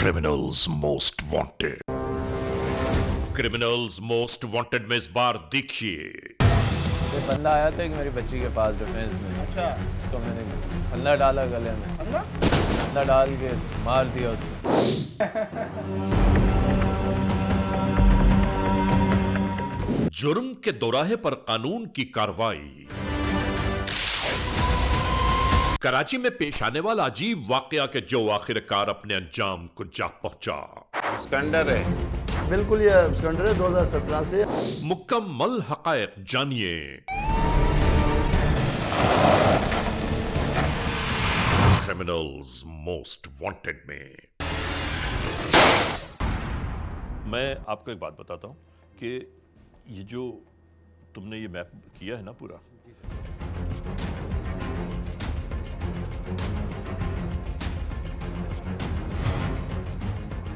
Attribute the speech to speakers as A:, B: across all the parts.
A: Criminals most wanted. Criminals most wanted में इस बार देखिए
B: एक बंदा आया था कि मेरी बच्ची के पास डिफेंस में।
C: अच्छा,
B: उसको मैंने फंदा डाला गले में, फंदा डाल के मार दिया उसको।
A: जुर्म के दोराहे पर कानून की कार्रवाई। कराची में पेश आने वाला अजीब वाकया के जो आखिरकार अपने अंजाम को जा पहुंचा।
C: स्कैंडर है।
D: बिल्कुल ये स्कैंडर है 2017 से।
A: मुकम्मल हकायक जानिए। क्रिमिनल्स मोस्ट वांटेड में।
E: मैं आपको एक बात बताता हूं कि ये जो तुमने ये मैप किया है ना पूरा,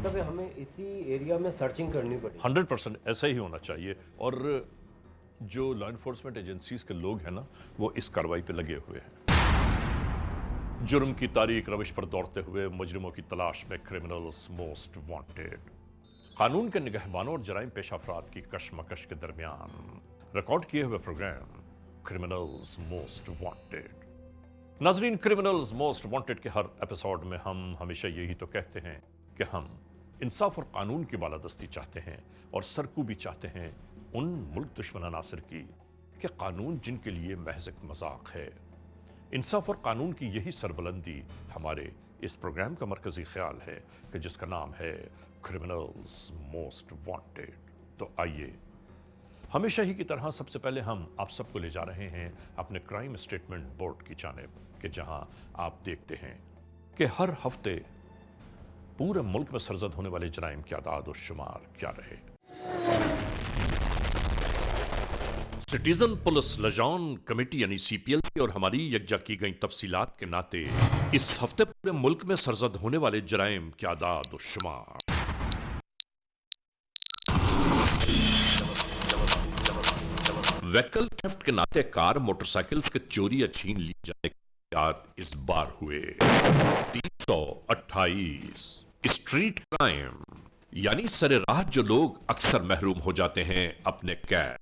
F: तब हमें इसी एरिया में सर्चिंग करनी पड़ी।
E: 100% ऐसा ही होना चाहिए। और जो लॉ इन्फोर्समेंट एजेंसीज के लोग हैं ना, वो इस कार्रवाई पे लगे हुए हैं। जुर्म की तारीख रविश पर दौड़ते हुए मुजरिमों की तलाश में क्रिमिनल्स मोस्ट वांटेड। कानून के निगहबानों और जराइम पेशा अफराद की कशमकश के दरमियान रिकॉर्ड किए हुए प्रोग्राम क्रिमिनल्स मोस्ट वांटेड। नाजरीन, क्रिमिनल्स मोस्ट वांटेड के हर एपिसोड में हम हमेशा यही तो कहते हैं कि हम इंसाफ और कानून की बालादस्ती चाहते हैं और सरकूबी चाहते हैं उन मुल्क दुश्मन अनासिर की कि कानून जिनके लिए महज एक मजाक है। इंसाफ और कानून की यही सरबुलंदी हमारे इस प्रोग्राम का मरकजी ख्याल है कि जिसका नाम है क्रिमिनल्स मोस्ट वांटेड। तो आइए, हमेशा ही की तरह सबसे पहले हम आप सबको ले जा रहे हैं अपने क्राइम स्टेटमेंट बोर्ड की जानिब, कि जहां आप देखते हैं कि हर हफ्ते पूरे मुल्क में सरजद होने वाले जराइम के आदाद और शुमार क्या रहे।
A: सिटीजन पुलिस लजान कमेटी यानी सीपीएल और हमारी यकजा की गई तफसीलात के नाते इस हफ्ते पूरे मुल्क में सरजद होने वाले जराइम के आदाद और शुमार। व्हीकल थेफ्ट के नाते कार मोटरसाइकिल के चोरी या छीन ली जाने के आदाद इस बार हुए 328। स्ट्रीट क्राइम यानी सरेराह जो लोग अक्सर महरूम हो जाते हैं अपने कैश,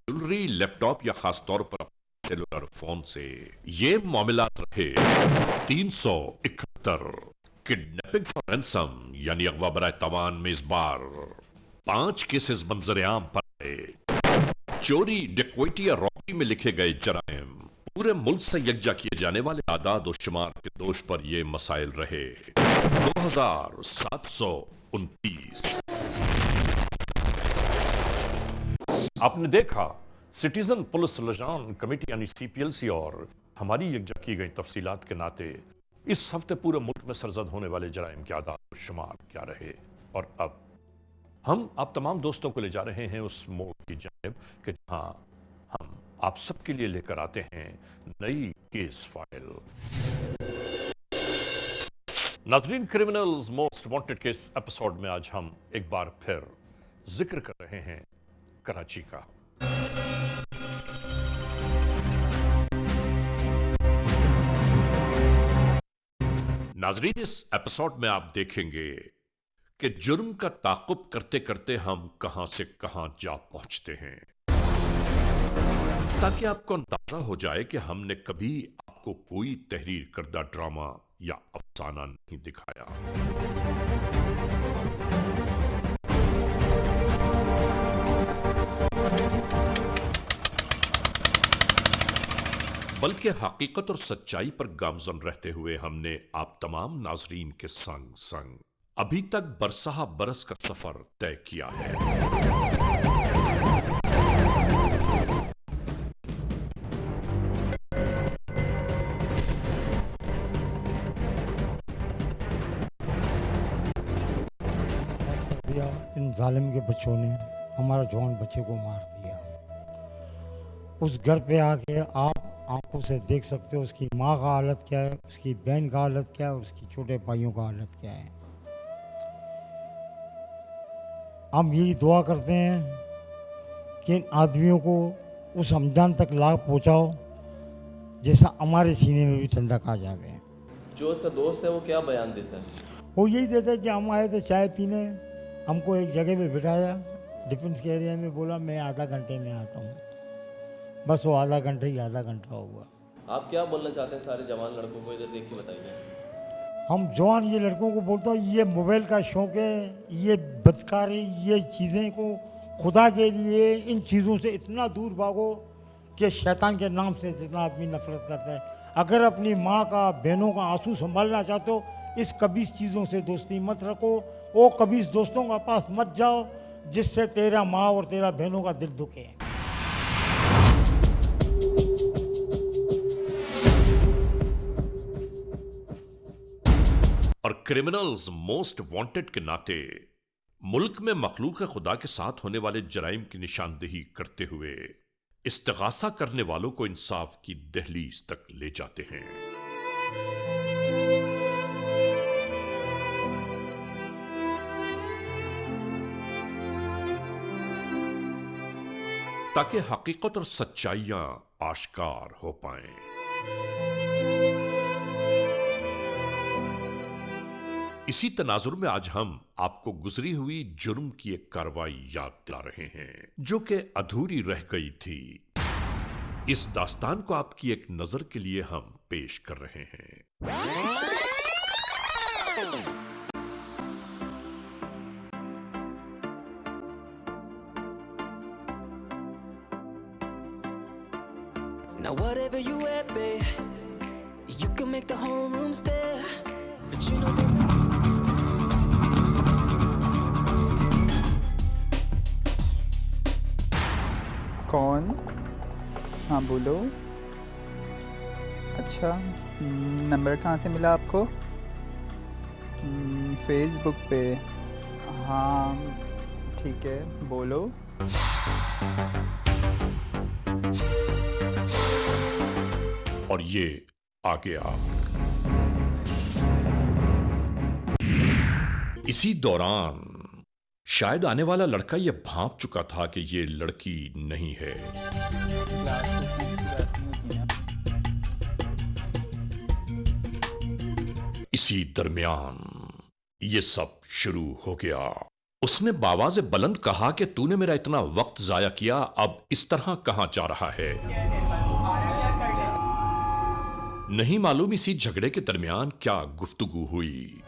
A: ज्वेलरी, लैपटॉप या खास तौर पर सेलुलर फोन से, ये मामलात रहे 371। किडनैपिंग और रैंसम यानी अगवा बराए तवान में इस बार 5 केसेस मंजर आम पर आए। चोरी, डिक्वैती या रॉबरी में लिखे गए जराइम पूरे मुल्क से यकजा किए जाने वाले आदाद और शुमार के दोष पर ये मसाइल रहे 2729।
E: आपने देखा, सिटीजन पुलिस लजान कमेटी यानी सीपीएलसी और हमारी यकजा की गई तफसीलात के नाते इस हफ्ते पूरे मुल्क में सरजद होने वाले जराइम के आदाद और शुमार क्या रहे। और अब हम आप तमाम दोस्तों को ले जा रहे हैं उस मोड़ की जानिब कि जहां हम आप सबके लिए लेकर आते हैं नई केस फाइल। नाजरीन, क्रिमिनल्स मोस्ट वांटेड के इस एपिसोड में आज हम एक बार फिर जिक्र कर रहे हैं कराची का।
A: नाजरीन, इस एपिसोड में आप देखेंगे कि जुर्म का ताक़ुब करते करते हम कहां से कहां जा पहुंचते हैं, ताकि आपको अंदाजा हो जाए कि हमने कभी आपको कोई तहरीर करदा ड्रामा या अफसाना नहीं दिखाया। बल्कि हकीकत और सच्चाई पर गामजन रहते हुए हमने आप तमाम नाजरीन के संग संग अभी तक बरसहा बरस का सफर तय किया है।
G: इन जालिम के बच्चों ने हमारा जवान बच्चे को मार दिया। उस घर पे आके आप आंखों से देख सकते हो उसकी माँ का हालत क्या है, उसकी बहन का हालत क्या है और उसकी छोटे भाइयों का हालत क्या है। हम यही दुआ करते हैं कि इन आदमियों को उस हमजान तक लाभ पहुंचाओ जैसा हमारे सीने में भी ठंडक आ जाए।
H: जो उसका दोस्त है वो क्या बयान देता है?
G: वो यही देता है कि हम आए थे चाय पीने, हमको एक जगह पे बिठाया डिफेंस के एरिया में, बोला मैं आधा घंटे में आता हूँ। बस वो आधा घंटा हुआ।
B: आप क्या बोलना चाहते हैं सारे जवान लड़कों को, इधर देख के बताइए।
G: हम जवान ये लड़कों को बोलता हूँ, ये मोबाइल का शौक है, ये बदकारी, ये चीज़ें को खुदा के लिए इन चीज़ों से इतना दूर भागो कि शैतान के नाम से जितना आदमी नफरत करता है। अगर अपनी माँ का, बहनों का आंसू संभालना चाहते हो, इस कबीज़ चीज़ों से दोस्ती मत रखो, वो कबीज़ दोस्तों के पास मत जाओ जिससे तेरा माँ और तेरा बहनों का दिल दुखे।
A: और क्रिमिनल्स मोस्ट वांटेड के नाते मुल्क में मखलूक खुदा के साथ होने वाले जराइम की निशानदेही करते हुए इस्तिगासा करने वालों को इंसाफ की दहलीज तक ले जाते हैं। ताकि हकीकत और सच्चाइयां आश्कार हो पाएं। इसी तनाजुर में आज हम आपको गुजरी हुई जुर्म की एक कार्रवाई याद दिला रहे हैं जो कि अधूरी रह गई थी। इस दास्तान को आपकी एक नजर के लिए हम पेश कर रहे हैं।
H: Now whatever you at, babe, you can make the whole room stare, but you know that.
I: कौन? हाँ बोलो। अच्छा, नंबर कहाँ से मिला आपको? फेसबुक पे। हाँ ठीक है, बोलो।
A: और ये आगे आप। इसी दौरान शायद आने वाला लड़का ये भांप चुका था कि ये लड़की नहीं है। इसी दरमियान ये सब शुरू हो गया। उसने बावाज़े बुलंद कहा कि तूने मेरा इतना वक्त जाया किया, अब इस तरह कहां जा रहा है। नहीं मालूम इसी झगड़े के दरमियान क्या गुफ्तगू हुई।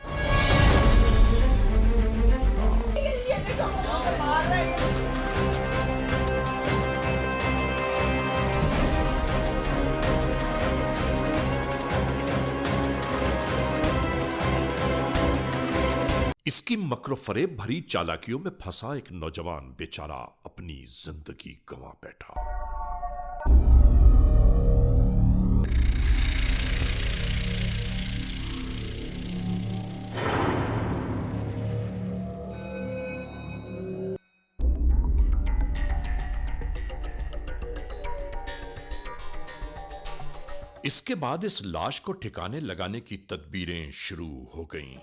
A: इसकी मक्र फरेब भरी चालाकियों में फंसा एक नौजवान बेचारा अपनी जिंदगी गंवा बैठा। इसके बाद इस लाश को ठिकाने लगाने की तदबीरें शुरू हो गईं।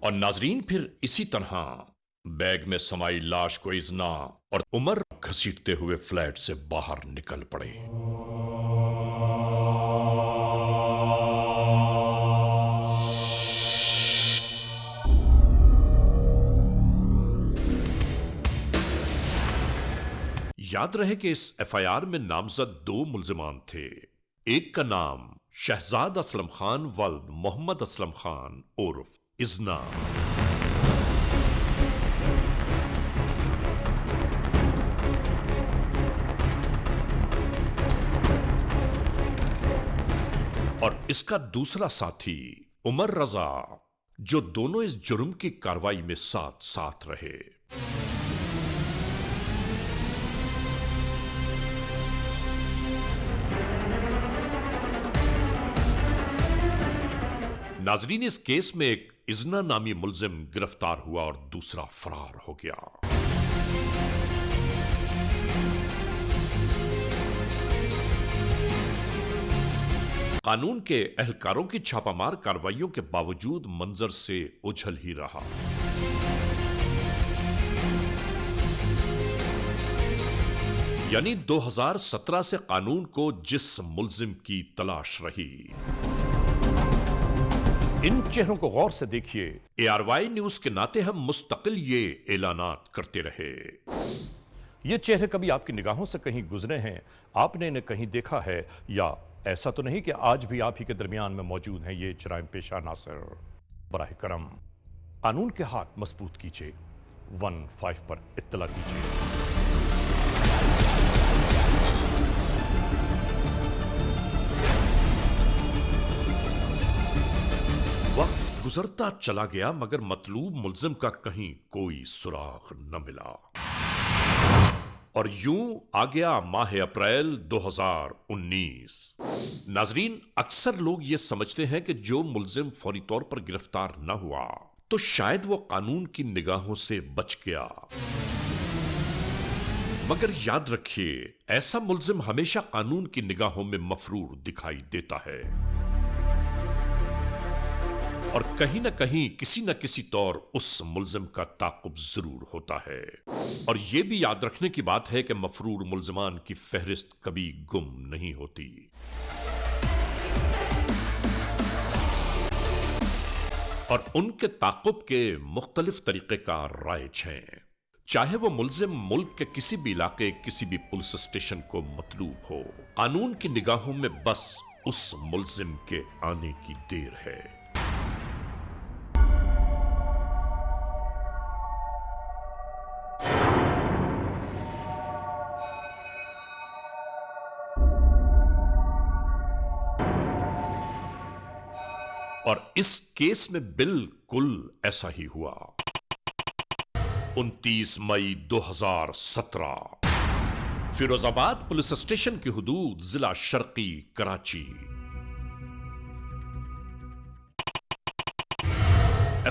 A: और नाजरीन फिर इसी तरह बैग में समाई लाश को इजना और उमर घसीटते हुए फ्लैट से बाहर निकल पड़े। याद रहे कि इस एफआईआर में नामजद 2 मुल्जिमान थे। एक का नाम शहजाद असलम खान वल्द मोहम्मद असलम खान उर्फ इजना, और इसका दूसरा साथी उमर रजा, जो दोनों इस जुर्म की कार्रवाई में साथ साथ रहे। नाजरीन, इस केस में एक इजना नामी मुल्जिम गिरफ्तार हुआ और दूसरा फरार हो गया। कानून के एहलकारों की छापामार कार्रवाइयों के बावजूद मंजर से उछल ही रहा। यानी 2017 से कानून को जिस मुल्जिम की तलाश रही।
E: इन चेहरों को गौर से देखिए।
A: ARY न्यूज के नाते हम मुस्तकिल ये ऐलानात करते रहे।
E: ये चेहरे कभी आपकी निगाहों से कहीं गुजरे हैं, आपने इन्हें कहीं देखा है, या ऐसा तो नहीं कि आज भी आप ही के दरमियान में मौजूद हैं ये जराइम पेशा नासिर? बराह करम कानून के हाथ मजबूत कीजिए, 15 पर इत्तला कीजिए।
A: वक्त गुजरता चला गया मगर मतलूब मुल्जिम का कहीं कोई सुराग न मिला और यूं आ गया माह अप्रैल 2019। नाजरीन, अक्सर लोग ये समझते हैं कि जो मुल्जिम फौरी तौर पर गिरफ्तार न हुआ तो शायद वो कानून की निगाहों से बच गया, मगर याद रखिए ऐसा मुल्जिम हमेशा कानून की निगाहों में मफरूर दिखाई देता है और कहीं न कहीं किसी न किसी तौर उस मुल्जिम का ताक़ुब जरूर होता है। और यह भी याद रखने की बात है कि मफरूर मुल्जिमान की फहरिस्त कभी गुम नहीं होती। और उनके ताक़ुब के मुख्तलिफ तरीक़ेकार राइज हैं, चाहे वो मुल्जिम मुल्क के किसी भी इलाके किसी भी पुलिस स्टेशन को मतलूब हो, कानून की निगाहों में बस उस मुल्जिम के आने की देर है। और इस केस में बिल्कुल ऐसा ही हुआ। 29 मई 2017 फिरोजाबाद पुलिस स्टेशन की हुदूद जिला शर्की कराची।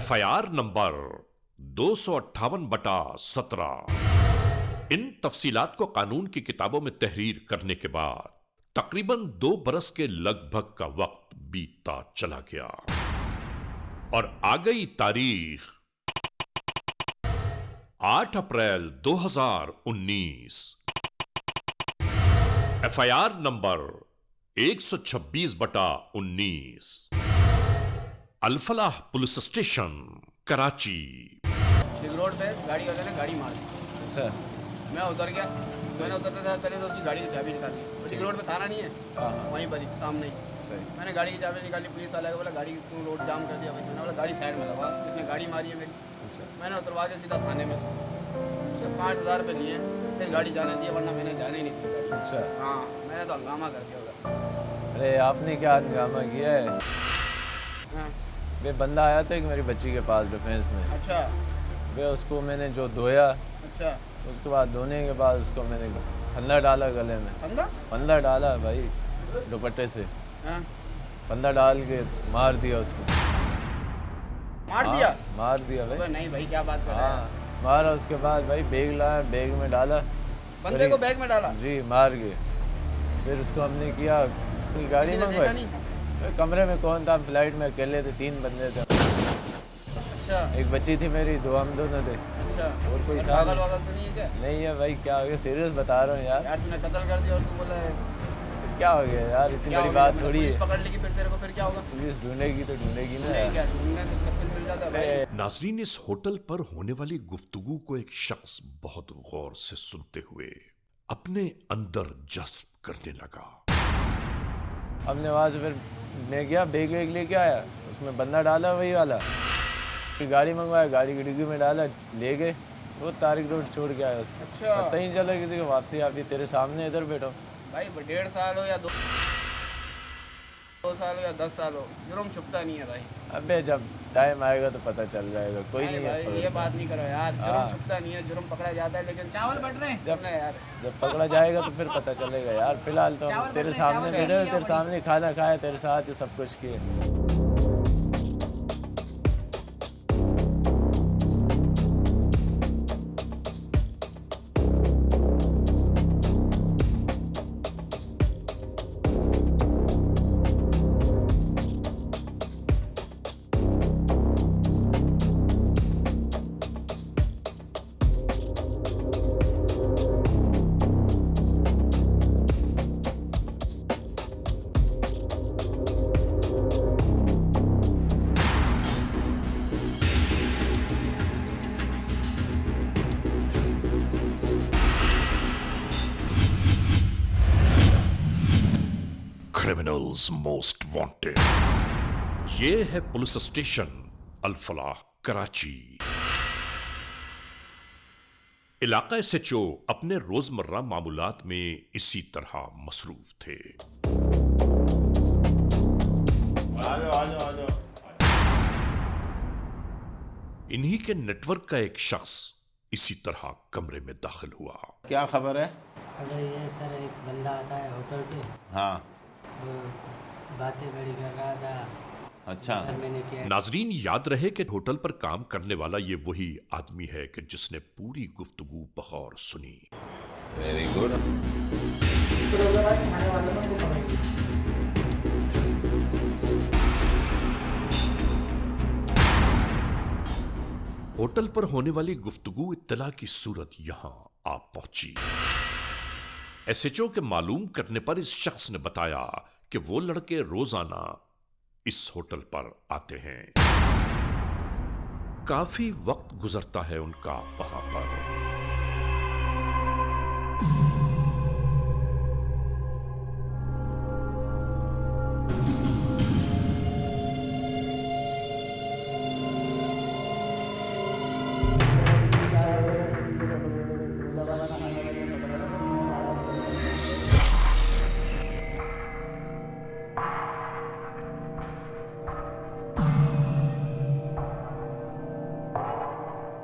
A: FIR number 258/17। इन तफसीलात को कानून की किताबों में तहरीर करने के बाद तकरीबन 2 बरस के लगभग का वक्त बीतता चला गया और आ गई तारीख 8 अप्रैल 2019। FIR number 126/19 Al Falah police station Karachi.
J: एक रोड पे गाड़ी वाले ने गाड़ी मार दी।
B: अच्छा,
J: मैं उतर गया। मैंने उतरते था पहले तो उसकी गाड़ी की चाबी निकाल दी। ठीक रोड पे थाना नहीं है, वहीं पर ही सामने ही। मैंने गाड़ी की चाबी निकाली, पुलिस वाले को बोला गाड़ी तू रोड जाम कर दिया भाई। मैंने बोला गाड़ी साइड में लगा, इसने गाड़ी मारी है मेरी। अच्छा, मैंने उतरवा के सीधा थाने में उससे 5000 रुपये लिए, फिर गाड़ी जाने दी, वरना मैंने जाने ही नहीं दी गाड़ी। अच्छा, हाँ, मैंने तो हंगामा कर दिया होगा।
B: अरे आपने क्या हंगामा किया है?
J: हाँ,
B: वे बंदा आया था एक मेरी बच्ची के पास डिफेंस में।
J: अच्छा,
B: वे उसको मैंने जो धोया,
J: अच्छा,
B: उसके बाद धोने के बाद उसको मैंने फंदा डाला गले में। फंदा डाला भाई दुपट्टे से।
J: हाँ,
B: फंदा डाल के मार दिया उसको।
J: मार दिया?
B: मार दिया भाई।
J: नहीं भाई, क्या बात कर रहे हैं?
B: मारा, उसके बाद भाई बैग लाया, बैग में डाला।
J: बंदे को बैग में डाला? जी,
B: मार के फिर उसको हमने किया, गाड़ी मंगवाई। कमरे में कौन था, फ्लाइट में अकेले थे, 3 बंदे थे।
J: अच्छा,
B: एक बच्ची थी मेरी, 2 हम दोनों थे।
J: अच्छा,
B: और कोई था
J: पागल वागल तो नहीं है क्या?
B: नहीं है भाई, क्या हो गया, सीरियस बता रहा हूँ यार।
J: यार तूने कत्ल कर दिया और तू बोला है
B: क्या हो गया यार, इतनी बड़ी बात थोड़ी है।
J: पुलिस पकड़ लेगी फिर तेरे को, फिर क्या होगा?
B: पुलिस ढूंढेगी तो ढूंढेगी ना।
J: क्या ढूंढने तो सब कुछ मिल जाता है भाई।
A: नाजरीन, इस होटल पर होने वाली गुफ्तगू को एक शख्स बहुत गौर से सुनते हुए अपने अंदर जज्ब करने लगा।
B: हमने वहाँ से फिर मैं गया, बैग वैग लेके आया, उसमें बंदा डाला वही वाला, फिर गाड़ी मंगवाया, गाड़ी की डिग्गी में डाला, ले गए। वो तारिक रोड छोड़ के आया उसको।
J: अच्छा,
B: पता ही नहीं चला किसी को वापसी। अभी तेरे सामने इधर बैठो
J: भाई, 1.5 साल हो या 2 साल हो या 10 साल हो, जुर्म छुपता नहीं है भाई।
B: अबे जब टाइम आएगा तो पता चल जाएगा, कोई नहीं
J: भाई,
B: है।
J: ये बात नहीं करो यार, जुर्म छुपता नहीं है, जुर्म पकड़ा जाता है, लेकिन चावल बट रहे हैं
B: जब पकड़ा जाएगा तो फिर पता चलेगा यार। फिलहाल तो तेरे सामने बैठे, तेरे सामने खाना खाया, तेरे साथ ही सब कुछ किए।
A: Criminals most wanted. ये है पुलिस स्टेशन अल-फलाह कराची। इलाका एसएचओ अपने रोजमर्रा मामूलात में इसी तरह मसरूफ थे।
C: आ जाओ।
A: इन्हीं के नेटवर्क का एक शख्स इसी तरह कमरे में दाखिल हुआ।
C: क्या खबर है?
K: अगर ये सर एक बंदा आता है होटल पे,
C: हाँ,
K: वो बातें बड़ी कर रहा था।
C: अच्छा।
K: मैंने किया।
A: नाजरीन, याद रहे कि होटल पर काम करने वाला ये वही आदमी है कि जिसने पूरी गुफ्तगू बगौर सुनी।
C: Very good.
A: होटल पर होने वाली गुफ्तगू इत्तला की सूरत यहां आ पहुंची। एसएचओ के मालूम करने पर इस शख्स ने बताया कि वो लड़के रोजाना इस होटल पर आते हैं। काफी वक्त गुजरता है उनका वहां पर।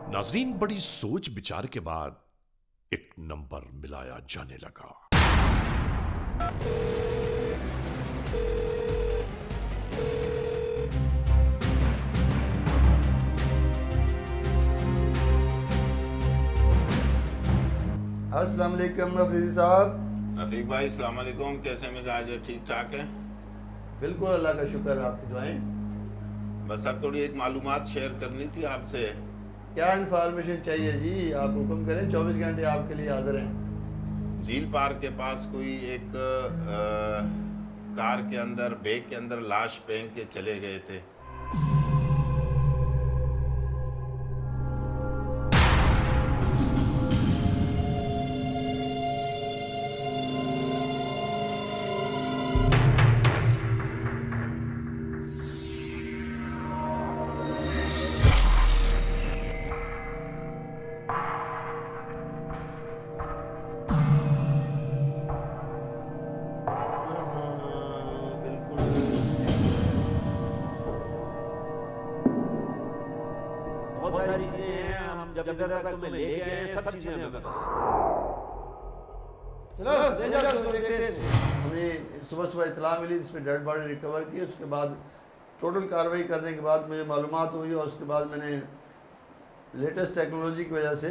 A: नाजरीन, बड़ी सोच विचार के बाद एक नंबर मिलाया जाने लगा।
D: अस्सलाम वालेकुम अफरीदी साहब।
C: रफीक भाई अस्सलाम वालेकुम, कैसे मिजाज है? ठीक ठाक है?
D: बिल्कुल, अल्लाह का शुक्र, आपकी दुआएं।
C: बस सर थोड़ी एक मालूमात शेयर करनी थी आपसे।
D: क्या इन्फॉर्मेशन चाहिए जी? आप हुक्म करें, 24 घंटे आपके लिए हाजिर हैं।
C: झील पार्क के पास कोई एक कार के अंदर बैग के अंदर लाश फेंक के चले गए थे।
F: बहुत सारी चीजें हैं, हम जब इधर तक तुम्हें ले गए हैं, सब चीजें हमें बताओ।
D: चलो ले जाओ उसको, देखते हैं। हमें सुबह इतला मिली, इस पर डेड बॉडी रिकवर की। उसके बाद टोटल कार्रवाई करने के बाद मुझे मालूमात हुई और उसके बाद मैंने लेटेस्ट टेक्नोलॉजी की वजह से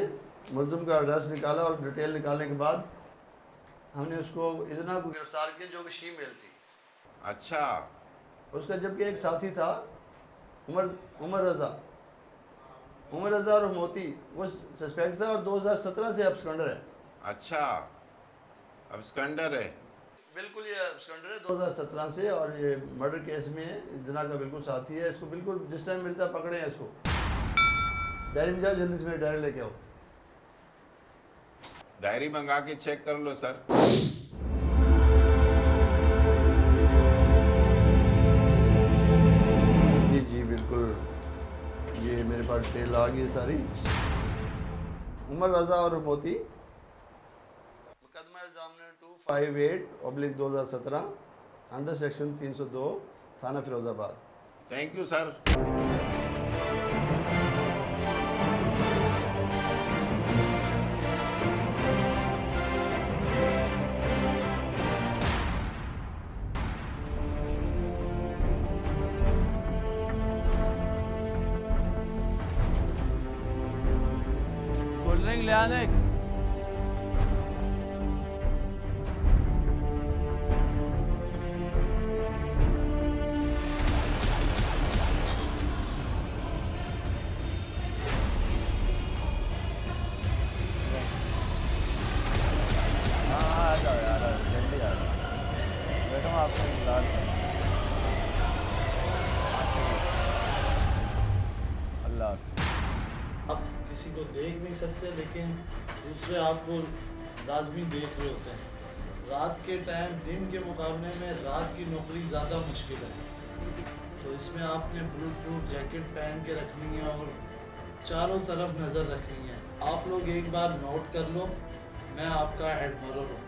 D: मुलज़िम का एड्रेस निकाला और डिटेल निकालने के बाद हमने उसको इतना को गिरफ्तार किया जो कि शीमेल थी।
C: अच्छा।
D: उसका जबकि एक साथी था उमर रज़ा और मोती, वो सस्पेक्ट था और 2017 से अब्सकंडर है।
C: अच्छा, अब्सकंडर है?
D: बिल्कुल, ये अब्सकंडर है 2017 से और ये मर्डर केस में है, जना का बिल्कुल साथी है। इसको बिल्कुल जिस टाइम मिलता पकड़े हैं इसको। डायरी में जाओ, जल्दी से मेरी डायरी लेके आओ।
C: डायरी मंगा के चेक कर लो सर।
D: जी बिल्कुल, ये मेरे पास डिटेल आ गई सारी। उमर रज़ा और मोती, मुकदमा इल्ज़ाम 258/2017 अंडर सेक्शन 302 थाना Firozabad.
C: Thank you sir.
B: Cold drink ले आने।
L: आप किसी को देख नहीं सकते, लेकिन दूसरे आपको लाजमी देख रहे होते हैं। रात के टाइम दिन के मुकाबले में रात की नौकरी ज़्यादा मुश्किल है, तो इसमें आपने बुलेट प्रूफ जैकेट पहन के रखनी है और चारों तरफ नज़र रखनी है। आप लोग एक बार नोट कर लो, मैं आपका एडमरर हूँ।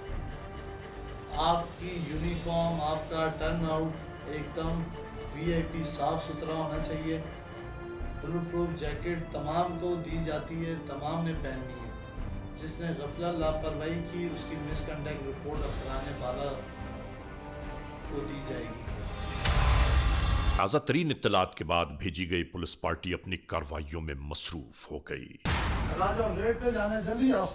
L: आपकी यूनिफॉर्म, आपका टर्न आउट एकदम वीआईपी साफ सुथरा होना चाहिए। बुलेट प्रूफ जैकेट तमाम को दी जाती है, तमाम ने पहननी है। जिसने गफला लापरवाही की उसकी मिसकंडक्ट रिपोर्ट अफसरान बाला को दी जाएगी।
A: ताज़ा तरीन इत्तलात के बाद भेजी गई पुलिस पार्टी अपनी कार्रवाइयों में मसरूफ हो गई।
L: चला जाओ, रेड पे जाना है, जल्दी आओ।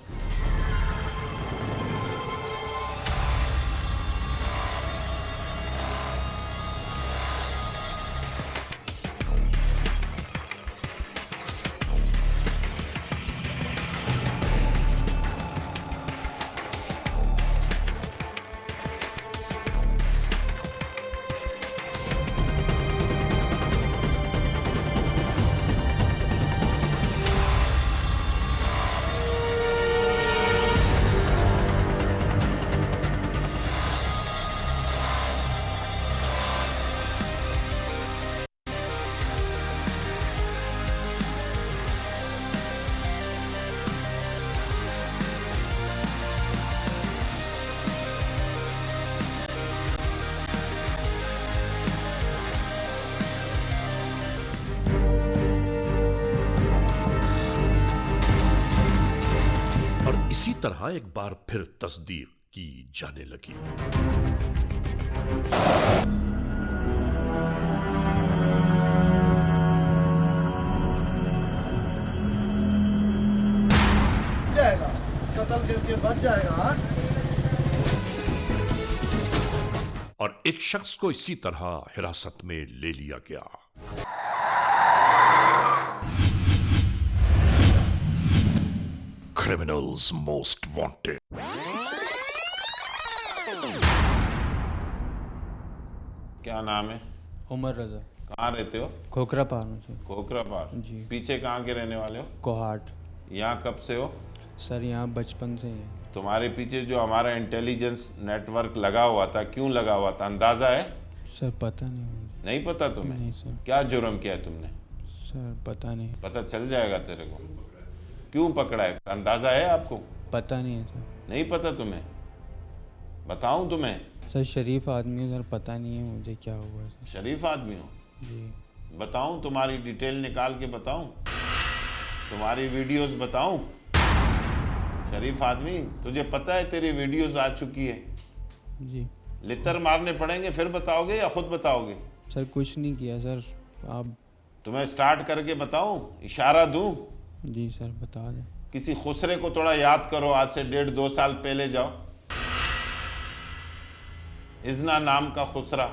A: इसी तरह एक बार फिर तस्दीक की जाने लगी।
L: जाएगा, कत्ल करके बच जाएगा। हाँ?
A: और एक शख्स को इसी तरह हिरासत में ले लिया गया। Criminals most wanted.
C: क्या नाम है?
M: उमर रजा।
C: कहाँ रहते हो?
M: खोखरा पार में से।
C: खोखरा पार
M: जी।
C: पीछे कहाँ के रहने वाले हो?
M: कोहाट।
C: यहाँ कब से हो?
M: सर यहाँ बचपन से ही है।
C: तुम्हारे पीछे जो हमारा इंटेलिजेंस नेटवर्क लगा हुआ था, क्यों लगा हुआ था, अंदाजा है?
M: सर पता नहीं मुझे।
C: नहीं पता तुम्हें?
M: नहीं सर।
C: क्या जुर्म किया तुमने?
M: सर पता नहीं।
C: पता चल जाएगा तेरे को। क्यों पकड़ा है, अंदाजा है आपको?
M: पता नहीं है सर।
C: नहीं पता तुम्हें? बताऊं तुम्हें?
M: सर शरीफ आदमी हूँ सर, पता नहीं है मुझे क्या हुआ सर।
C: शरीफ आदमी हो?
M: जी।
C: बताऊं, तुम्हारी डिटेल निकाल के बताऊं, तुम्हारी वीडियोस बताऊं? शरीफ आदमी, तुझे पता है तेरी वीडियोस आ चुकी है?
M: जी।
C: लितर मारने पड़ेंगे फिर बताओगे या खुद बताओगे?
M: सर कुछ नहीं किया सर। आप
C: तुम्हें स्टार्ट करके बताऊं, इशारा दूं?
M: जी सर बता दें।
C: किसी खुसरे को थोड़ा याद करो, आज से 1.5-2 साल पहले जाओ। इजना नाम का खुसरा,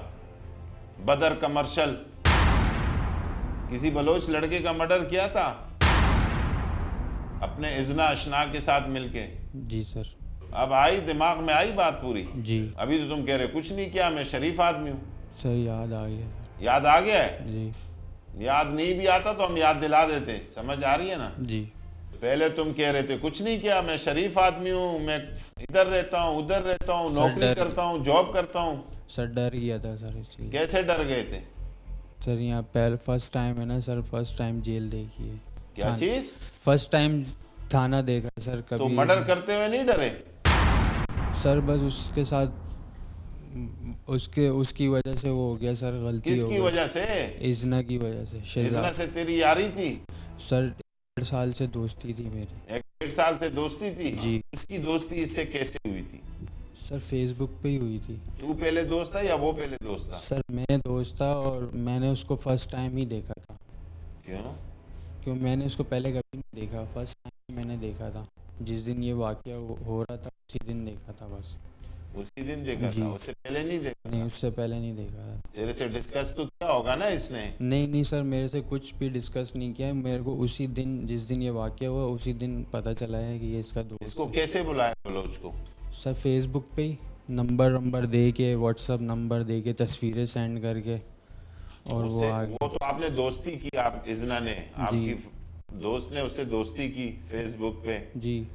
C: बदर कमर्शियल, किसी बलोच लड़के का मर्डर किया था अपने इजना अशना के साथ मिलके।
M: जी सर।
C: अब आई दिमाग में आई बात पूरी?
M: जी।
C: अभी तो तुम कह रहे कुछ नहीं किया, मैं शरीफ आदमी हूँ।
M: सर याद आ गया।
C: याद आ गया है?
M: जी।
C: याद नहीं भी आता तो हम याद दिला देते, समझ आ रही है ना?
M: जी।
C: पहले तुम कह रहे थे कुछ नहीं किया, मैं शरीफ आदमी हूँ, मैं इधर रहता हूँ, उधर रहता हूँ, नौकरी करता हूँ, जॉब करता हूँ।
M: सर डर गया था सर इसलिए।
C: कैसे डर गए थे?
M: सर यहाँ पहले फर्स्ट टाइम है ना सर, फर्स्ट टाइम जेल देखी है।
C: क्या चीज?
M: फर्स्ट टाइम थाना देखा सर। कभी
C: तो मर्डर करते हुए नहीं डरे?
M: सर बस उसके साथ उसकी वजह से वो हो गया सर, गलती हो गई।
C: किसकी वजह से?
M: इजना की वजह से।
C: इजना से तेरी यारी थी?
M: सर 1.5 साल से दोस्ती थी मेरी।
C: 1.5 साल से दोस्ती थी?
M: जी।
C: उसकी दोस्ती इससे कैसे हुई थी?
M: सर फेसबुक पे ही हुई थी।
C: तू पहले दोस्त था या वो पहले दोस्त था?
M: सर मैं दोस्त था और मैंने उसको फर्स्ट टाइम ही देखा था।
C: क्यों?
M: मैंने उसको पहले कभी नहीं देखा, फर्स्ट टाइम मैंने देखा था। जिस दिन ये वाकया हो रहा था उसी दिन देखा था बस।
C: उसी दिन देखा था? उससे पहले नहीं देखा?
M: नहीं उससे पहले नहीं देखा था।
C: तेरे से डिस्कस तो क्या होगा ना इसने?
M: नहीं सर मेरे से कुछ भी डिस्कस नहीं किया। मेरे को उसी दिन जिस दिन ये वाकया हुआ उसी दिन पता चला है कि ये इसका दोस्त।
C: इसको कैसे बुलाया बलोच को?
M: सर फेसबुक पे ही नंबर दे के, व्हाट्सअप नंबर दे के, तस्वीरें सेंड करके और
C: वो तो आपने दोस्ती की, आप इजना ने, आपकी दोस्त ने उससे दोस्ती की फेसबुक पे।
M: जी।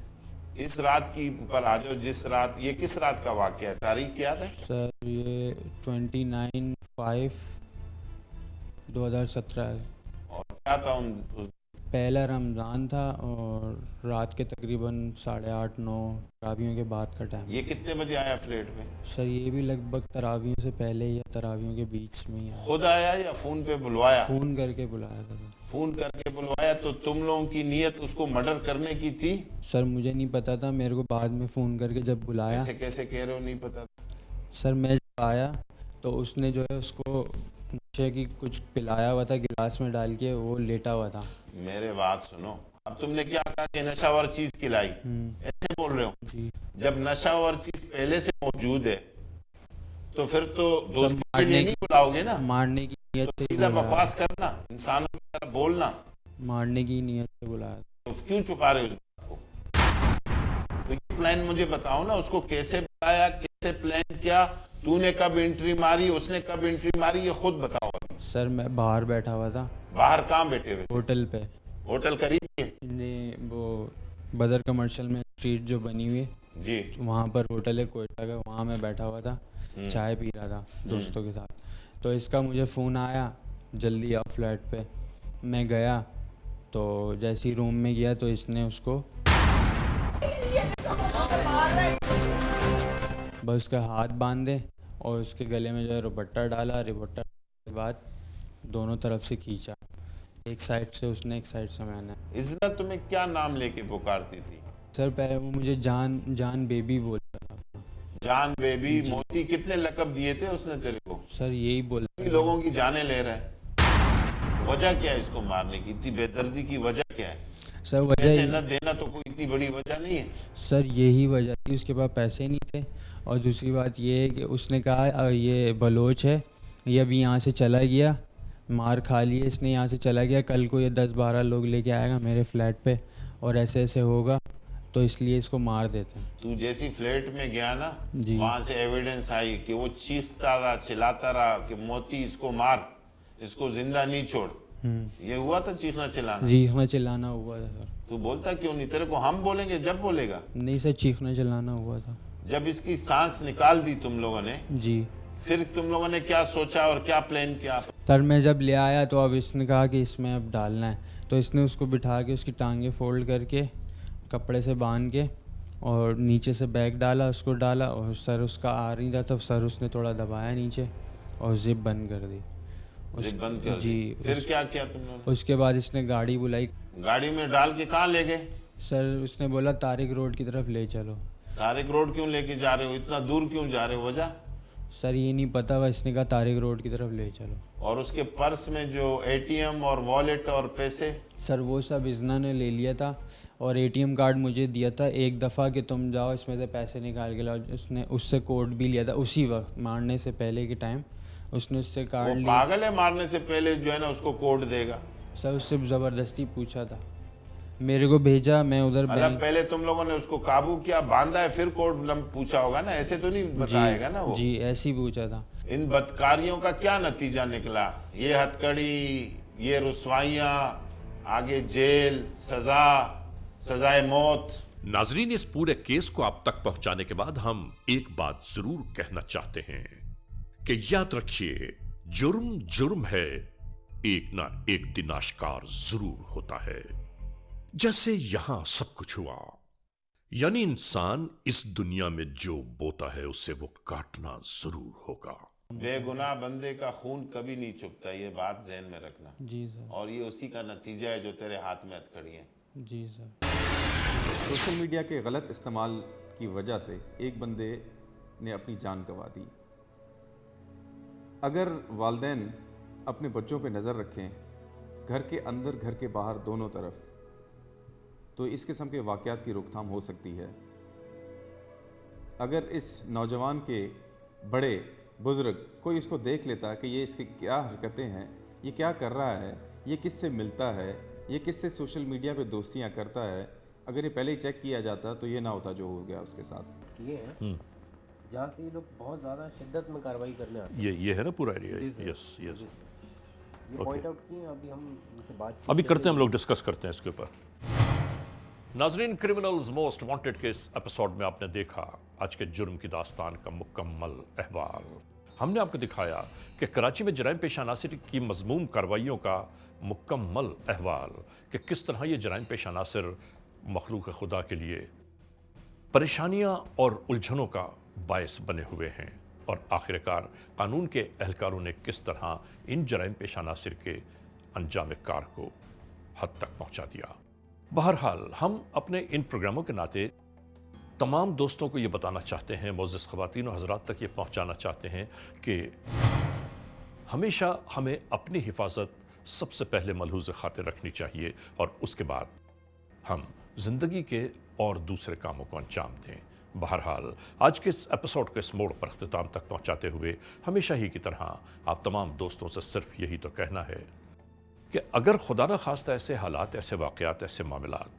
C: इस रात की पर आ जाओ, जिस रात, ये किस रात का वाकया है, तारीख याद है?
M: सर ये 29/5/2017 है।
C: और क्या था उस
M: पहला रमज़ान था और रात के तकरीबन 8:30-9 तरावियों के बाद का टाइम।
C: ये कितने बजे आया फ्लैट पे?
M: सर ये भी लगभग तरावियों से पहले या तरावियों के बीच में ही आया।
C: खुद आया या फोन पे बुलवाया?
M: फ़ोन करके बुलाया था सर।
C: फोन करके बुलवाया। तो तुम लोगों की नीयत उसको मर्डर करने की थी?
M: सर मुझे नहीं पता था, मेरे को बाद में फ़ोन करके जब बुलाया।
C: ऐसे कैसे कह रहे हो नहीं पता था?
M: सर मैं जब आया तो उसने जो है उसको नशे की कुछ पिलाया हुआ था, गिलास में डाल के, वो लेटा हुआ था।
C: मेरे बात सुनो, अब तुमने क्या कहा कि नशावर चीज खिलाई, ऐसे बोल रहे हो?
M: जी।
C: जब नशावर चीज पहले से मौजूद है तो फिर तो दोस्तों के
M: मारने
C: लिए नहीं बुलाओगे ना?
M: मारने की नीयत
C: तो
M: से
C: सीधा
M: बुलाया।
C: बकवास करना, इंसानों की तरह बोलना।
M: मारने की नीयत से बुलाया।
C: तो क्यों छुपा रहे हो उस बात को? तो ये प्लान मुझे बताओ ना, उसको कैसे बताया, कैसे प्लान किया, तूने कब एंट्री मारी, उसने कब एंट्री मारी, ये खुद बताओ अभी।
M: सर मैं बाहर बैठा हुआ था।
C: बाहर कहाँ बैठे हुए?
M: होटल पे।
C: होटल करीब है?
M: ने वो बदर कमर्शियल में स्ट्रीट जो बनी हुई है
C: जी,
M: वहाँ पर होटल है कोयटा का, वहाँ मैं बैठा हुआ था, चाय पी रहा था दोस्तों के साथ। तो इसका मुझे फ़ोन आया जल्दी आओ फ्लैट पे। मैं गया तो जैसे ही रूम में गया तो इसने उसको बस उसका हाथ बांधे और उसके गले में जो है रुपट्टा डाला। रुपट्टा के बाद दोनों तरफ से खींचा, एक साइड से उसने, एक साइड से मैंने।
C: इज्जत तुम्हें क्या नाम लेके पुकारती थी?
M: सर पहले वो मुझे जान बेबी बोलता था।
C: जान बेबी, मोती, कितने लकब दिए थे उसने तेरे को?
M: सर यही बोल
C: लोगों की जानें ले रहा है। वजह क्या है इसको मारने की? इतनी बेदर्दी की वजह क्या है?
M: सर वजह
C: पैसे न देना तो कोई इतनी बड़ी वजह नहीं है।
M: सर यही वजह थी, उसके पास पैसे नहीं थे। और दूसरी बात ये है कि उसने कहा ये बलोच है, ये अभी यहाँ से चला गया, मार खा ली है इसने, यहाँ से चला गया, कल को ये 10-12 लोग लेके आएगा मेरे फ्लैट पे और ऐसे ऐसे होगा, तो इसलिए इसको मार देते हैं।
C: तू जैसी फ्लैट में गया ना,
M: जी।
C: वहां से एविडेंस आई कि वो चीखता रहा, चिल्लाता रहा कि मोती इसको मार, इसको जिंदा नहीं छोड़। ये हुआ था चीखना चिल्लाना?
M: चीखना चिल्लाना हुआ था सर।
C: तू बोलता क्यों नहीं? तेरे को हम बोलेंगे जब बोलेगा।
M: नहीं सर, चीखना चिल्लाना हुआ था।
C: जब इसकी सांस निकाल दी तुम लोगों ने,
M: जी,
C: फिर तुम लोगों ने क्या सोचा और क्या प्लान किया?
M: सर मैं जब ले आया तो अब इसने कहा कि इसमें अब डालना है, तो इसने उसको बिठा के उसकी टांगे फोल्ड करके कपड़े से बांध के और नीचे से बैग डाला, उसको डाला और सर उसका आ रही था तब सर उसने थोड़ा दबाया नीचे और जिप बंद कर दी।
C: जिप बंद कर
M: जी।
C: दी। फिर क्या किया तुम लोगों ने?
M: उसके बाद इसने गाड़ी बुलाई।
C: गाड़ी में डाल के कहाँ ले गए?
M: सर उसने बोला तारिक रोड की तरफ ले चलो।
C: तारिक रोड क्यों लेके जा रहे हो? इतना दूर क्यों जा रहे हो? वजह?
M: सर ये नहीं पता, बस इसने कहा तारिक रोड की तरफ ले चलो।
C: और उसके पर्स में जो एटीएम और वॉलेट और पैसे?
M: सर वो सब इजना ने ले लिया था और एटीएम कार्ड मुझे दिया था एक दफ़ा कि तुम जाओ इसमें से पैसे निकाल के लाओ। उसने उससे कोड भी लिया था उसी वक्त, मारने से पहले के टाइम उसने उससे कार्ड लिया।
C: पागल है, मारने से पहले जो है ना उसको कोड देगा?
M: सर उससे ज़बरदस्ती पूछा था, मेरे को भेजा, मैं उधर
C: मतलब पहले तुम लोगों ने उसको काबू किया, बांधा है, फिर कोड पूछा होगा ना, ऐसे तो नहीं बताएगा ना वो?
M: जी ऐसे ही पूछा था।
C: इन बदकारियों का क्या नतीजा निकला? ये हथकड़ी, ये रुसवाइयाँ, आगे जेल, सजाए मौत।
A: नाजरीन, इस पूरे केस को आप तक पहुंचाने के बाद हम एक बात जरूर कहना चाहते हैं कि याद रखिए, जुर्म जुर्म है, एक ना एक दिन आश्कार जरूर होता है। जैसे यहां सब कुछ हुआ, यानी इंसान इस दुनिया में जो बोता है उससे वो काटना जरूर होगा।
C: बेगुनाह बंदे का खून कभी नहीं चुकता, ये बात ज़हन में रखना।
M: जी सर।
C: और ये उसी का नतीजा है जो तेरे हाथ में हथकड़ी है।
M: जी सर।
N: सोशल मीडिया के गलत इस्तेमाल की वजह से एक बंदे ने अपनी जान गंवा दी। अगर वालिदैन अपने बच्चों पे नज़र रखें, घर के अंदर घर के बाहर दोनों तरफ, तो इस किस्म के वाक़यात की रोकथाम हो सकती है। अगर इस नौजवान के बड़े बुज़ुर्ग कोई इसको देख लेता कि ये इसकी क्या हरकतें हैं, ये क्या कर रहा है, ये किससे मिलता है, ये किससे सोशल मीडिया पे दोस्तियां करता है, अगर ये पहले ही चेक किया जाता तो ये ना होता जो हो गया उसके साथ।
O: ये है जहाँ से ये लोग बहुत ज़्यादा शिद्दत में कार्रवाई करने आते हैं।
E: ये है ना पूरा एरिया। यस यस,
O: ये पॉइंट आउट किए, अभी हम इनसे बात
E: अभी करते हैं, हम लोग डिस्कस करते हैं इसके ऊपर। नाजरीन, क्रिमिनल्स मोस्ट वांटेड के इस एपिसोड में आपने देखा आज के जुर्म की दास्तान का मुकम्मल अहवाल। हमने आपको दिखाया कि कराची में जराइम पेश अनासिर की मजमूम कार्रवाइयों का मुकम्मल अहवाल, कि किस तरह ये जराइम पेश अनासिर मखलूक खुदा के लिए परेशानियां और उलझनों का बायस बने हुए हैं, और आखिरकार कानून के एहलकारों ने किस तरह इन जराइम पेश अनासिर के अंजाम कार को हद तक पहुंचा दिया। बहरहाल, हम अपने इन प्रोग्रामों के नाते तमाम दोस्तों को ये बताना चाहते हैं, मोअज़्ज़िज़ ख़वातीन और हज़रात तक ये पहुंचाना चाहते हैं कि हमेशा हमें अपनी हिफाजत सबसे पहले मलहूज़ खातिर रखनी चाहिए, और उसके बाद हम ज़िंदगी के और दूसरे कामों को अंजाम दें। बहरहाल, आज के इस एपिसोड के इस मोड़ पर अख्तिताम तक पहुंचाते हुए हमेशा ही की तरह आप तमाम दोस्तों से सिर्फ यही तो कहना है कि अगर खुदा न खास्ता ऐसे हालात, ऐसे वाक़यात, ऐसे मामलात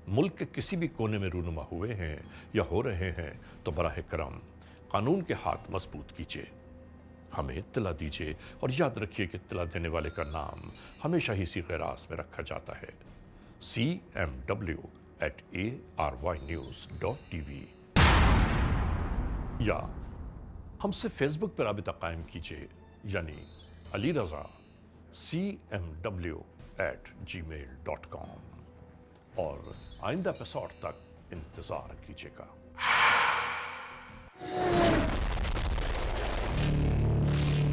E: मुल्क के किसी भी कोने में रूनुमा हुए हैं या हो रहे हैं, तो बराह करम कानून के हाथ मजबूत कीजिए, हमें इत्तला दीजिए, और याद रखिए कि इत्तला देने वाले का नाम हमेशा ही सीग़े राज़ में रखा जाता है, cmw@arYnews.tv, या हमसे फेसबुक पर राबिता कायम कीजिए, यानी अली रज़ा cmw@gmail.com, और आइंदा एपिसोड तक इंतज़ार कीजिएगा।